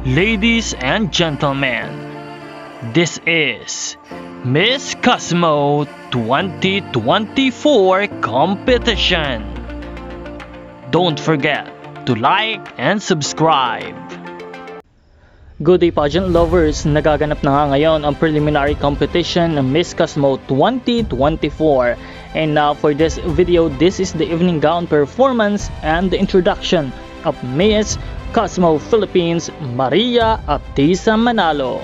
Ladies and gentlemen, this is Miss Cosmo 2024 competition. Don't forget to like and subscribe. Good day pageant lovers, nagaganap na nga ngayon ang preliminary competition ng Miss Cosmo 2024. And now for this video, this is the evening gown performance and the introduction of Miss Cosmo Philippines Maria Atisa Manalo.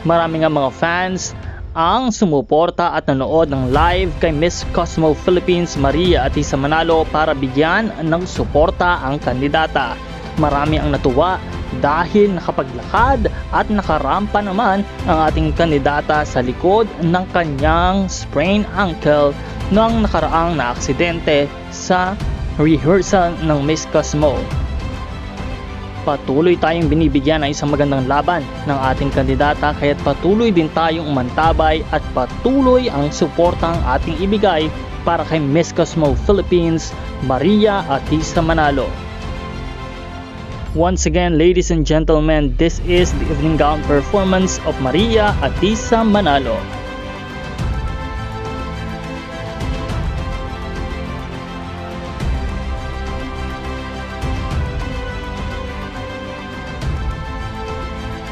Marami nga mga fans ang sumuporta at nanood ng live kay Miss Cosmo Philippines Maria Atisa Manalo para bigyan ng suporta ang kandidata. Marami ang natuwa dahil nakapaglakad at nakarampa naman ang ating kandidata sa likod ng kanyang sprained ankle nang nakaraang na aksidente sa rehearsal ng Miss Cosmo. Patuloy tayong binibigyan ng isang magandang laban ng ating kandidata, kaya't patuloy din tayong umantabay at patuloy ang suportang ating ibigay para kay Miss Cosmo Philippines Maria Atisa Manalo. Once again, ladies and gentlemen, this is the evening gown performance of Maria Atisa Manalo.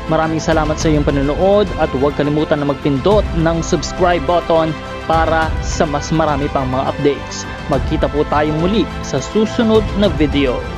Maraming salamat sa iyong panonood at huwag kalimutan na magpindot ng subscribe button para sa mas marami pang mga updates. Magkita po tayo muli sa susunod na video.